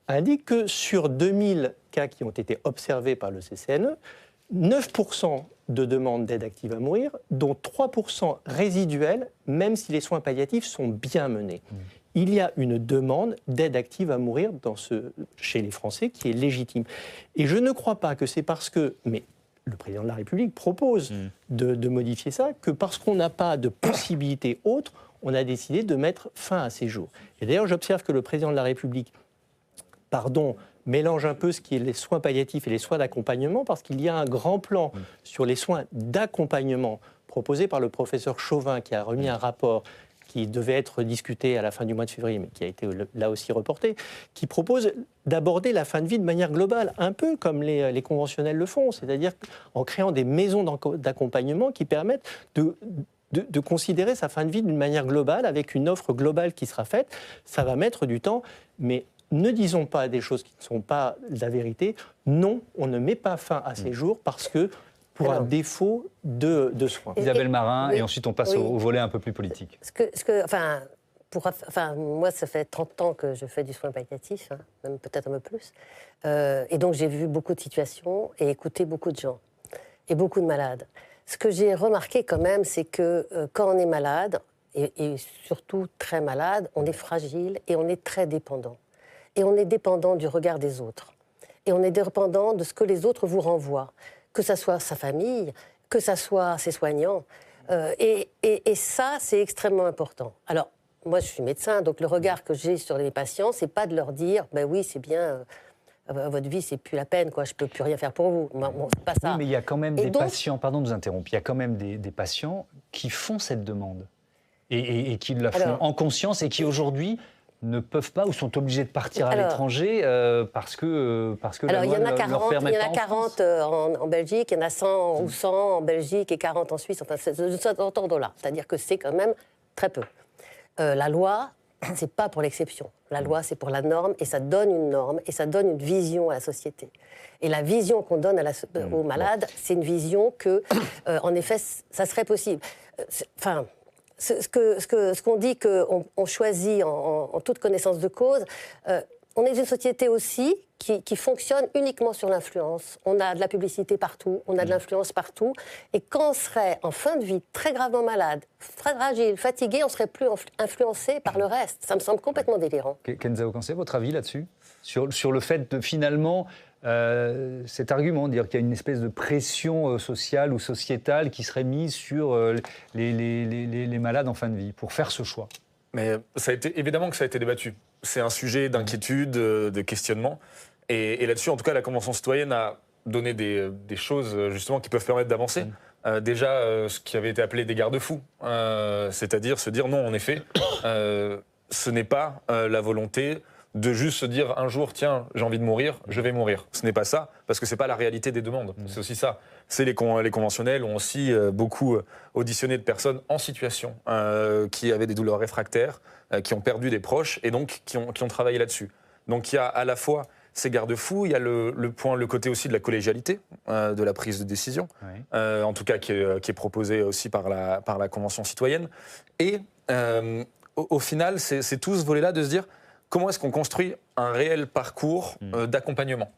indique que sur 2000 cas qui ont été observés par le CCNE, 9% de demandes d'aide active à mourir, dont 3% résiduelles, même si les soins palliatifs sont bien menés. Il y a une demande d'aide active à mourir chez les Français qui est légitime. Et je ne crois pas que c'est parce que... Mais le président de la République propose de modifier ça, que parce qu'on n'a pas de possibilité autre, on a décidé de mettre fin à ces jours. Et d'ailleurs, j'observe que le président de la République, mélange un peu ce qui est les soins palliatifs et les soins d'accompagnement, parce qu'il y a un grand plan sur les soins d'accompagnement proposé par le professeur Chauvin, qui a remis un rapport qui devait être discuté à la fin du mois de février, mais qui a été là aussi reporté, qui propose d'aborder la fin de vie de manière globale, un peu comme les conventionnels le font, c'est-à-dire en créant des maisons d'accompagnement qui permettent de considérer sa fin de vie d'une manière globale, avec une offre globale qui sera faite. Ça va mettre du temps, mais ne disons pas des choses qui ne sont pas la vérité. Non, on ne met pas fin à ces jours parce que pour un défaut de soins. Isabelle Marin, et ensuite on passe au volet un peu plus politique. Moi, ça fait 30 ans que je fais du soin palliatif, hein, même peut-être un peu plus. Et donc, j'ai vu beaucoup de situations et écouté beaucoup de gens et beaucoup de malades. Ce que j'ai remarqué quand même, c'est que quand on est malade, et surtout très malade, on est fragile et on est très dépendant. Et on est dépendant du regard des autres. Et on est dépendant de ce que les autres vous renvoient. Que ça soit sa famille, que ça soit ses soignants. Et ça, c'est extrêmement important. Alors, moi, je suis médecin, donc le regard que j'ai sur les patients, c'est pas de leur dire, ben oui, c'est bien, votre vie, c'est plus la peine, quoi, je peux plus rien faire pour vous. Bon, c'est pas ça. Oui, mais il y a quand même patients, pardon de vous interrompre, il y a quand même des patients qui font cette demande et qui la font en conscience et qui aujourd'hui ne peuvent pas ou sont obligés de partir à l'étranger parce que la loi leur permet pas. Il y en a 40 en Belgique, il y en a 100 ou 100 en Belgique et 40 en Suisse, enfin, c'est de cet ordre-là. C'est-à-dire que c'est quand même très peu. La loi, c'est pas pour l'exception. La loi, c'est pour la norme, et ça donne une norme, et ça donne une vision à la société. Et la vision qu'on donne aux malades, c'est une vision que, en effet, ça serait possible. Enfin... Ce qu'on dit qu'on choisit en toute connaissance de cause, on est une société aussi qui fonctionne uniquement sur l'influence. On a de la publicité partout, on a de l'influence partout. Et quand on serait en fin de vie très gravement malade, fragile, fatigué, on serait plus influencé par le reste. Ça me semble complètement délirant. Kenza Okancé, votre avis là-dessus ? Sur le fait de finalement... cet argument, dire qu'il y a une espèce de pression sociale ou sociétale qui serait mise sur les malades en fin de vie pour faire ce choix. Mais évidemment que ça a été débattu. C'est un sujet d'inquiétude, de questionnement. Et là-dessus, en tout cas, la Convention citoyenne a donné des choses justement qui peuvent permettre d'avancer. Déjà, ce qui avait été appelé des garde-fous, c'est-à-dire se dire non, en effet, ce n'est pas la volonté de juste se dire un jour, tiens, j'ai envie de mourir, je vais mourir. Ce n'est pas ça, parce que ce n'est pas la réalité des demandes. C'est aussi ça. Les conventionnels ont aussi beaucoup auditionné de personnes en situation, qui avaient des douleurs réfractaires, qui ont perdu des proches, et donc qui ont travaillé là-dessus. Donc il y a à la fois ces garde-fous, il y a le côté aussi de la collégialité, de la prise de décision, en tout cas qui est proposé aussi par la Convention citoyenne. Et au final, c'est tout ce volet-là de se dire, comment est-ce qu'on construit un réel parcours d'accompagnement ?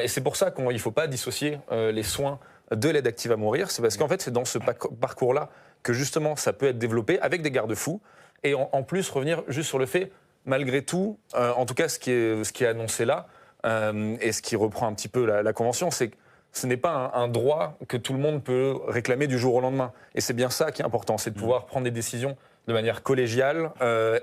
Et c'est pour ça qu'il ne faut pas dissocier les soins de l'aide active à mourir. C'est parce qu'en fait, c'est dans ce parcours-là que justement, ça peut être développé avec des garde-fous. Et en plus, revenir juste sur le fait, malgré tout, en tout cas, ce qui est annoncé là, et ce qui reprend un petit peu la Convention, c'est que ce n'est pas un droit que tout le monde peut réclamer du jour au lendemain. Et c'est bien ça qui est important, c'est de pouvoir prendre des décisions de manière collégiale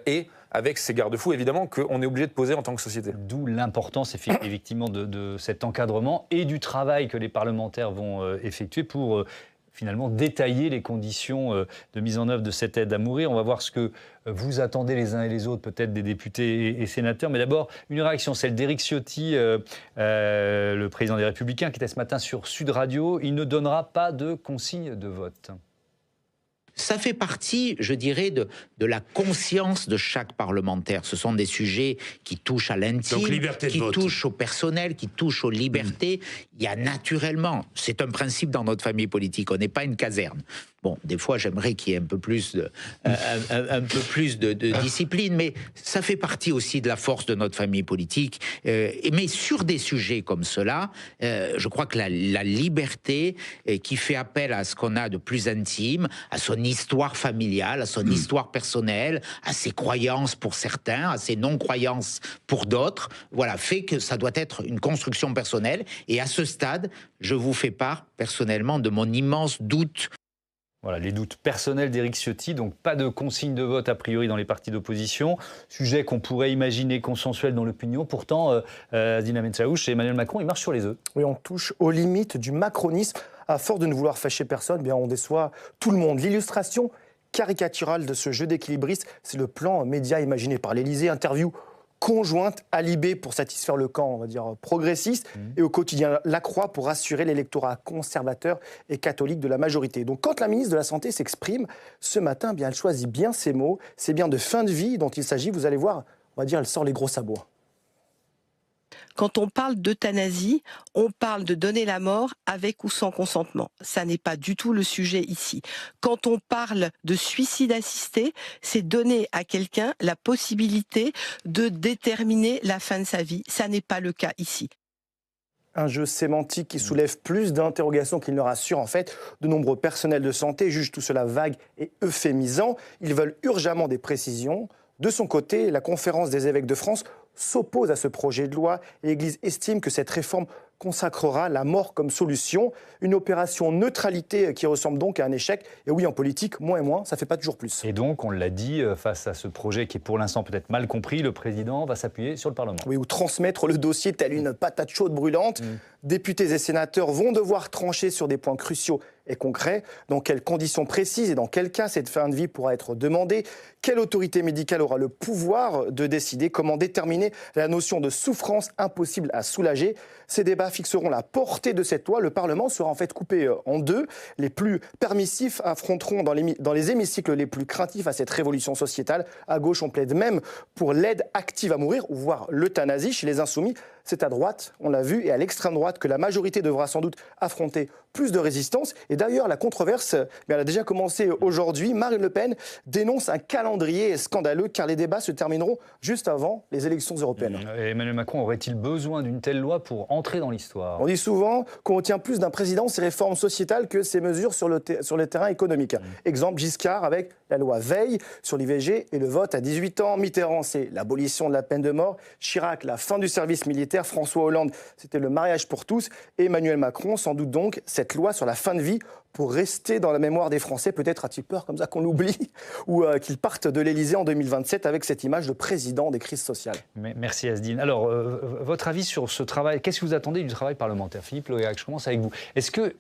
et avec ces garde-fous, évidemment, qu'on est obligé de poser en tant que société. D'où l'importance, effectivement, de cet encadrement et du travail que les parlementaires vont effectuer pour finalement détailler les conditions de mise en œuvre de cette aide à mourir. On va voir ce que vous attendez les uns et les autres, peut-être des députés et sénateurs. Mais d'abord, une réaction, celle d'Éric Ciotti, le président des Républicains, qui était ce matin sur Sud Radio. Il ne donnera pas de consigne de vote. Ça fait partie, je dirais, de la conscience de chaque parlementaire. Ce sont des sujets qui touchent à l'intime, qui touchent au personnel, qui touchent aux libertés. Il y a naturellement, c'est un principe dans notre famille politique, on n'est pas une caserne. Bon, des fois, j'aimerais qu'il y ait un peu plus de discipline, mais ça fait partie aussi de la force de notre famille politique. Mais sur des sujets comme cela, je crois que la liberté qui fait appel à ce qu'on a de plus intime, à son histoire familiale, à son histoire personnelle, à ses croyances pour certains, à ses non-croyances pour d'autres, voilà, fait que ça doit être une construction personnelle. Et à ce stade, je vous fais part personnellement de mon immense doute. Voilà, les doutes personnels d'Éric Ciotti, donc pas de consigne de vote a priori dans les partis d'opposition, sujet qu'on pourrait imaginer consensuel dans l'opinion. Pourtant, Adina Metsaouche et Emmanuel Macron, ils marchent sur les œufs. Oui, on touche aux limites du macronisme. À force de ne vouloir fâcher personne, bien on déçoit tout le monde. L'illustration caricaturale de ce jeu d'équilibriste, c'est le plan média imaginé par l'Élysée, interview conjointe à Libé pour satisfaire le camp, on va dire, progressiste, et au quotidien La Croix pour assurer l'électorat conservateur et catholique de la majorité. Donc quand la ministre de la Santé s'exprime ce matin, bien, elle choisit bien ses mots. C'est bien de fin de vie dont il s'agit. Vous allez voir, on va dire, elle sort les gros sabots. Quand on parle d'euthanasie, on parle de donner la mort avec ou sans consentement. Ça n'est pas du tout le sujet ici. Quand on parle de suicide assisté, c'est donner à quelqu'un la possibilité de déterminer la fin de sa vie. Ça n'est pas le cas ici. Un jeu sémantique qui soulève plus d'interrogations qu'il ne rassure. En fait, de nombreux personnels de santé jugent tout cela vague et euphémisant. Ils veulent urgemment des précisions. De son côté, la Conférence des évêques de France s'oppose à ce projet de loi et l'Église estime que cette réforme consacrera la mort comme solution. Une opération neutralité qui ressemble donc à un échec. Et oui, en politique, moins et moins, ça ne fait pas toujours plus. Et donc, on l'a dit, face à ce projet qui est pour l'instant peut-être mal compris, le président va s'appuyer sur le Parlement. Oui, ou transmettre le dossier tel une patate chaude brûlante. Députés et sénateurs vont devoir trancher sur des points cruciaux et concrets. Dans quelles conditions précises et dans quel cas cette fin de vie pourra être demandée? Quelle autorité médicale aura le pouvoir de décider? Comment déterminer la notion de souffrance impossible à soulager? Ces débats fixeront la portée de cette loi. Le Parlement sera en fait coupé en deux. Les plus permissifs affronteront dans les hémicycles les plus craintifs à cette révolution sociétale. À gauche, on plaide même pour l'aide active à mourir, ou voire l'euthanasie. Chez les Insoumis, c'est à droite, on l'a vu, et à l'extrême droite que la majorité devra sans doute affronter plus de résistance. Et d'ailleurs, la controverse, elle a déjà commencé aujourd'hui. Marine Le Pen dénonce un calendrier scandaleux car les débats se termineront juste avant les élections européennes. Et Emmanuel Macron aurait-il besoin d'une telle loi pour entrer dans l'histoire? On dit souvent qu'on retient plus d'un président ses réformes sociétales que ses mesures sur le terrain économique. Exemple, Giscard avec la loi Veil sur l'IVG et le vote à 18 ans. Mitterrand, c'est l'abolition de la peine de mort. Chirac, la fin du service militaire. François Hollande, c'était le mariage pour tous. Et Emmanuel Macron, sans doute donc, cette loi sur la fin de vie pour rester dans la mémoire des Français. Peut-être a-t-il peur comme ça qu'on l'oublie ou qu'il parte de l'Élysée en 2027 avec cette image de président des crises sociales. Merci Asdine. Alors, votre avis sur ce travail, qu'est-ce que vous attendez du travail parlementaire? Philippe Loéac, je commence avec vous.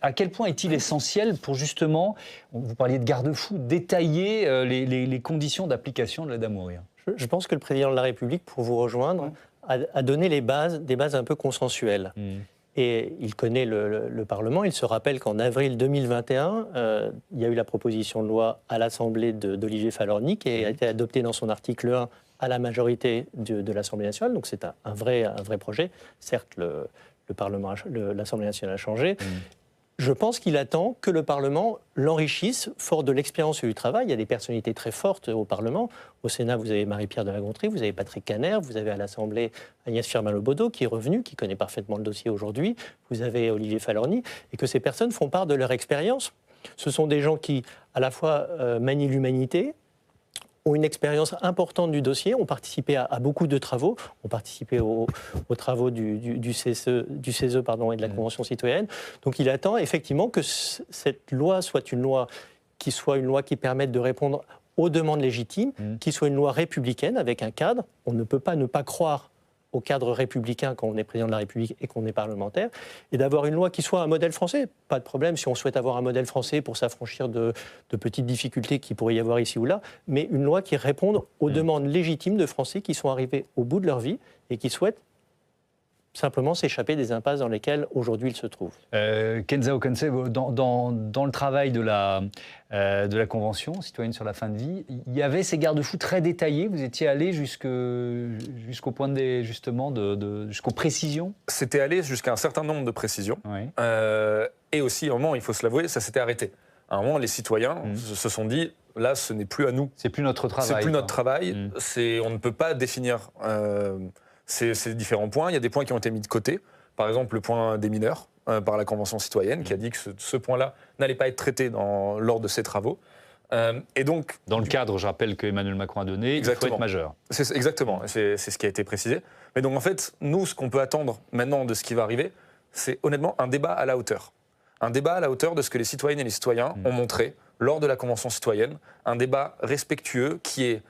À quel point est-il essentiel pour justement, vous parliez de garde-fous, détailler les conditions d'application de l'aide à mourir? Je pense que le président de la République, pour vous rejoindre, a donné des bases un peu consensuelles. Et il connaît le Parlement. Il se rappelle qu'en avril 2021, il y a eu la proposition de loi à l'Assemblée d'Olivier Falorni qui a été adoptée dans son article 1 à la majorité de l'Assemblée nationale. Donc c'est un vrai projet. Certes, l'Assemblée nationale a changé. Je pense qu'il attend que le Parlement l'enrichisse, fort de l'expérience et du travail. Il y a des personnalités très fortes au Parlement. Au Sénat, vous avez Marie-Pierre de la Gontrie, vous avez Patrick Kanner, vous avez à l'Assemblée Agnès Firmin-Lebaudot, qui est revenu, qui connaît parfaitement le dossier aujourd'hui. Vous avez Olivier Falorni. Et que ces personnes font part de leur expérience. Ce sont des gens qui, à la fois, manient l'humanité, ont une expérience importante du dossier, ont participé à beaucoup de travaux, ont participé aux travaux du CESE et de la Convention citoyenne. Donc il attend effectivement que cette loi soit une loi qui permette de répondre aux demandes légitimes, qui soit une loi républicaine avec un cadre. On ne peut pas ne pas croire au cadre républicain quand on est président de la République et qu'on est parlementaire, et d'avoir une loi qui soit un modèle français. Pas de problème si on souhaite avoir un modèle français pour s'affranchir de petites difficultés qu'il pourrait y avoir ici ou là, mais une loi qui réponde aux demandes légitimes de Français qui sont arrivés au bout de leur vie et qui souhaitent simplement s'échapper des impasses dans lesquelles aujourd'hui ils se trouvent. Kenza Okonse, dans le travail de la Convention citoyenne sur la fin de vie, il y avait ces garde-fous très détaillés. Vous étiez allé jusqu'au point jusqu'aux précisions? C'était allé jusqu'à un certain nombre de précisions. Oui. Et aussi, à un moment, il faut se l'avouer, ça s'était arrêté. À un moment, les citoyens se sont dit, là, ce n'est plus à nous. C'est plus notre travail. C'est plus notre travail. On ne peut pas définir ces différents points. Il y a des points qui ont été mis de côté. Par exemple, le point des mineurs par la Convention citoyenne, qui a dit que ce point-là n'allait pas être traité lors de ces travaux. Et donc, dans le cadre, je rappelle que Emmanuel Macron a donné, il faut être majeur. Exactement, c'est ce qui a été précisé. Mais donc, en fait, nous, ce qu'on peut attendre maintenant de ce qui va arriver, c'est honnêtement un débat à la hauteur. Un débat à la hauteur de ce que les citoyennes et les citoyens ont montré lors de la Convention citoyenne. Un débat respectueux qui est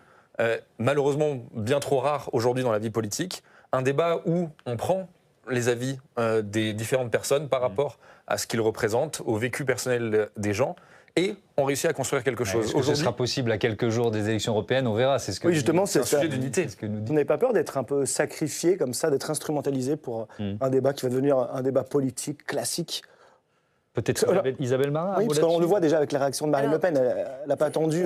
malheureusement bien trop rare aujourd'hui dans la vie politique. Un débat où on prend les avis des différentes personnes par rapport à ce qu'ils représentent, au vécu personnel des gens, et on réussit à construire quelque chose. Est-ce que ce sera possible à quelques jours des élections européennes? On verra. C'est ce que justement, c'est un sujet d'unité. Vous n'avez pas peur d'être un peu sacrifié comme ça, d'être instrumentalisé pour un débat qui va devenir un débat politique classique? Peut-être Isabelle Marin. Oui, parce qu'on le voit déjà avec la réaction de Marine Le Pen. Elle n'a pas attendu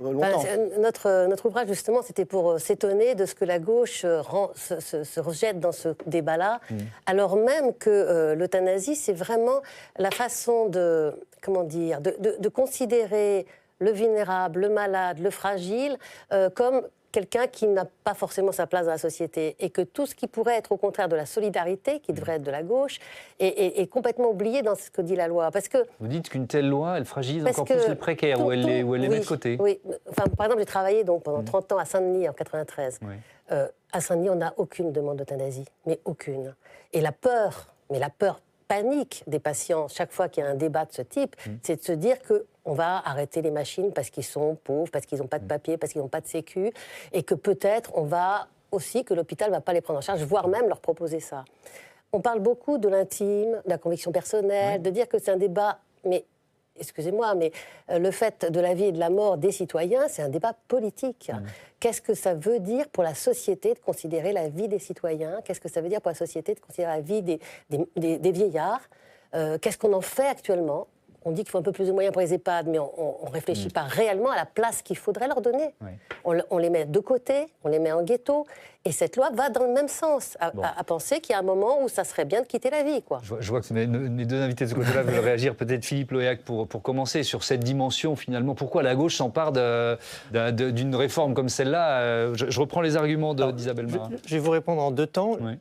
longtemps. Notre ouvrage, justement, c'était pour s'étonner de ce que la gauche se rejette dans ce débat-là, alors même que l'euthanasie, c'est vraiment la façon de considérer le vulnérable, le malade, le fragile, comme quelqu'un qui n'a pas forcément sa place dans la société, et que tout ce qui pourrait être au contraire de la solidarité, qui devrait être de la gauche, est complètement oublié dans ce que dit la loi. Parce que, vous dites qu'une telle loi, elle fragilise encore plus les précaires, ou elle les met de côté. Oui, enfin, par exemple, j'ai travaillé donc, pendant 30 ans à Saint-Denis en 93. Oui. À Saint-Denis, on n'a aucune demande d'euthanasie, mais aucune. Et la peur panique des patients, chaque fois qu'il y a un débat de ce type, c'est de se dire qu'on va arrêter les machines parce qu'ils sont pauvres, parce qu'ils n'ont pas de papier, parce qu'ils n'ont pas de sécu, et que peut-être on va aussi, que l'hôpital ne va pas les prendre en charge, voire même leur proposer ça. On parle beaucoup de l'intime, de la conviction personnelle, de dire que c'est un débat, mais excusez-moi, mais le fait de la vie et de la mort des citoyens, c'est un débat politique. Qu'est-ce que ça veut dire pour la société de considérer la vie des citoyens? Qu'est-ce que ça veut dire pour la société de considérer la vie des vieillards? Qu'est-ce qu'on en fait actuellement? On dit qu'il faut un peu plus de moyens pour les EHPAD, mais on ne réfléchit pas réellement à la place qu'il faudrait leur donner. On les met de côté, on les met en ghetto, et cette loi va dans le même sens, à penser qu'il y a un moment où ça serait bien de quitter la vie, quoi. Je vois que mes deux invités de ce côté-là veulent réagir. Peut-être Philippe Lohéac pour commencer sur cette dimension, finalement. Pourquoi la gauche s'empare d'une réforme comme celle-là? Je reprends les arguments d'Isabelle Marin. Je vais vous répondre en deux temps. Oui.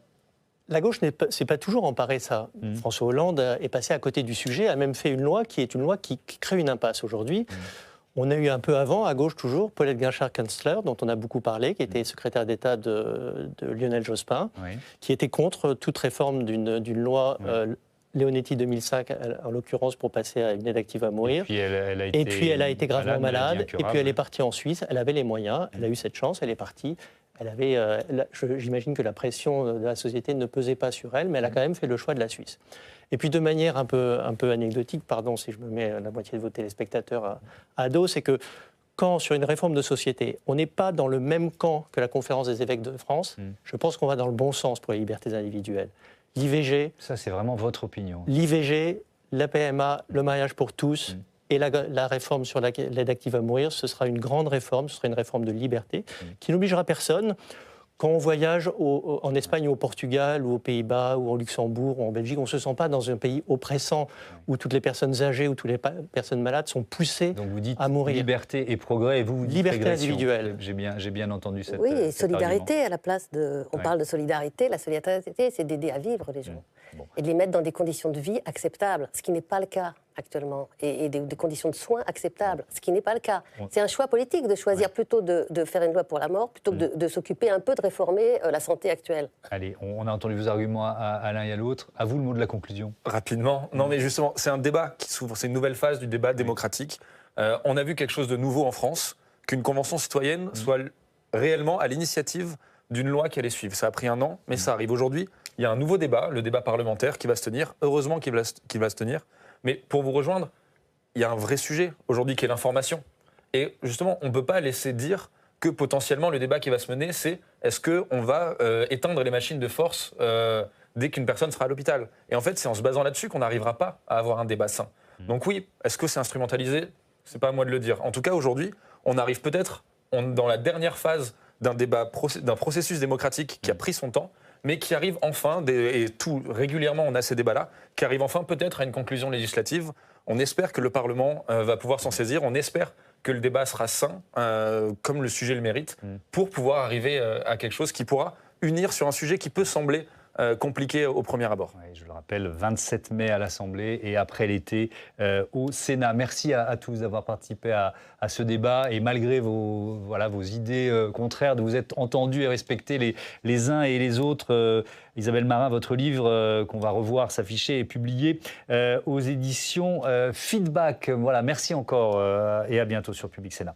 La gauche s'est pas toujours emparée ça. François Hollande est passé à côté du sujet, a même fait une loi qui est une loi qui crée une impasse aujourd'hui. On a eu un peu avant, à gauche toujours, Paulette Guinchard-Kunstler, dont on a beaucoup parlé, qui était secrétaire d'État de Lionel Jospin, qui était contre toute réforme d'une loi Leonetti 2005, en l'occurrence, pour passer à une aide active à mourir. Et puis elle a été gravement malade, et puis elle est partie en Suisse, elle avait les moyens, elle a eu cette chance, elle est partie. J'imagine que la pression de la société ne pesait pas sur elle, mais elle a quand même fait le choix de la Suisse. Et puis de manière un peu anecdotique, pardon si je me mets la moitié de vos téléspectateurs à dos, c'est que quand sur une réforme de société, on n'est pas dans le même camp que la conférence des évêques de France, je pense qu'on va dans le bon sens pour les libertés individuelles. L'IVG... Ça, c'est vraiment votre opinion. L'IVG, la PMA, le mariage pour tous... Et la réforme sur l'aide active à mourir, ce sera une grande réforme, ce sera une réforme de liberté qui n'obligera personne. Quand on voyage en Espagne ou au Portugal ou aux Pays-Bas ou au Luxembourg ou en Belgique, on ne se sent pas dans un pays oppressant où toutes les personnes âgées ou toutes les personnes malades sont poussées Donc vous dites à mourir. Liberté et progrès, et vous dites liberté régression. Individuelle. J'ai bien entendu cette Oui, et solidarité argument. à la place de... On parle de solidarité, la solidarité, c'est d'aider à vivre les gens. Et de les mettre dans des conditions de vie acceptables, ce qui n'est pas le cas actuellement, et des conditions de soins acceptables, ce qui n'est pas le cas. C'est un choix politique de choisir plutôt de faire une loi pour la mort, plutôt que de s'occuper un peu de réformer la santé actuelle. Allez, on a entendu vos arguments à l'un et à l'autre. À vous le mot de la conclusion. Rapidement. Non, mais justement, c'est un débat qui s'ouvre, c'est une nouvelle phase du débat démocratique. On a vu quelque chose de nouveau en France, qu'une convention citoyenne soit réellement à l'initiative d'une loi qui allait suivre. Ça a pris un an, mais ça arrive aujourd'hui. Il y a un nouveau débat, le débat parlementaire qui va se tenir. Heureusement qu'il va se tenir. Mais pour vous rejoindre, il y a un vrai sujet aujourd'hui qui est l'information. Et justement, on ne peut pas laisser dire que potentiellement le débat qui va se mener, c'est est-ce qu'on va éteindre les machines de force dès qu'une personne sera à l'hôpital. Et en fait, c'est en se basant là-dessus qu'on n'arrivera pas à avoir un débat sain. Donc oui, est-ce que c'est instrumentalisé? C'est pas à moi de le dire. En tout cas, aujourd'hui, on arrive peut-être dans la dernière phase d'un processus démocratique qui a pris son temps, mais qui arrive enfin, et régulièrement on a ces débats-là, qui arrive enfin peut-être à une conclusion législative. On espère que le Parlement va pouvoir s'en saisir, on espère que le débat sera sain, comme le sujet le mérite, pour pouvoir arriver à quelque chose qui pourra unir sur un sujet qui peut sembler compliqué au premier abord. Oui, je le rappelle, 27 mai à l'Assemblée et après l'été au Sénat. Merci à tous d'avoir participé à ce débat et malgré vos idées contraires, de vous être entendus et respectés les uns et les autres. Isabelle Marin, votre livre qu'on va revoir s'afficher est publié aux éditions Feedback. Voilà, merci encore et à bientôt sur Public Sénat.